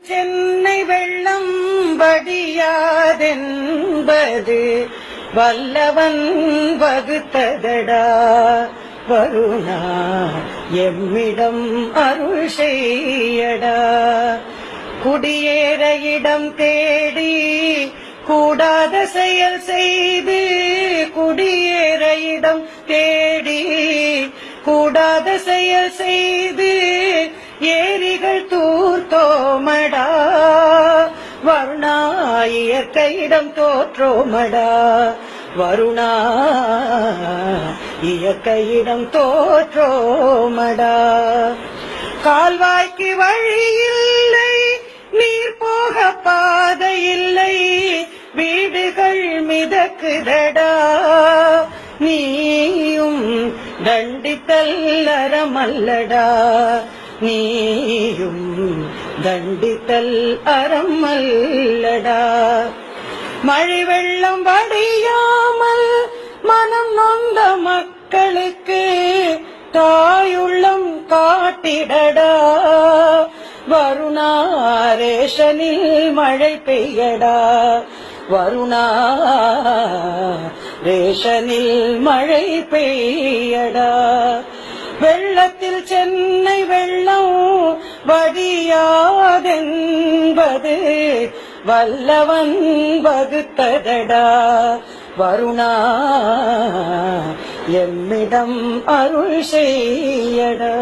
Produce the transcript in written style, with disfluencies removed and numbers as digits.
சென்னை வெள்ளம் வடியாதென்பது வல்லவன் வகுத்ததடா வருணா எம்மிடம் அருள் செய்யடா. குடியேற இடம் தேடி கூடாத செயல் செய்து குடியேற இடம் தேடி கூடாத செயல் செய்து ஏரிகள் தூர்த்தோமடா வருணா இயற்கையிடம் தோற்றோமடா வருணா இயற்கையிடம் தோற்றோமடா. கால்வாய்க்கு வழி இல்லை நீர் போக பாதை இல்லை வீடுகள் மிதக்குதடா நீயும் தண்டித்தல் அறமல்லடா நீயும் தண்டித்தல் அறமல்லடா. மழை வெள்ளம் வடியாமல் மனம் நொந்த மக்களுக்கு தாயுள்ளம் காட்டிடடா வருணா ரேஷனில் மழை பெய்யடா வருணா ரேஷனில் மழை பெய்யடா. வெள்ளத்தில் சென்னை வெள்ளம் வடியாதென்பது வல்லவன் வகுத்ததடா வருணா எம்மிடம் அருள் செய்யடா.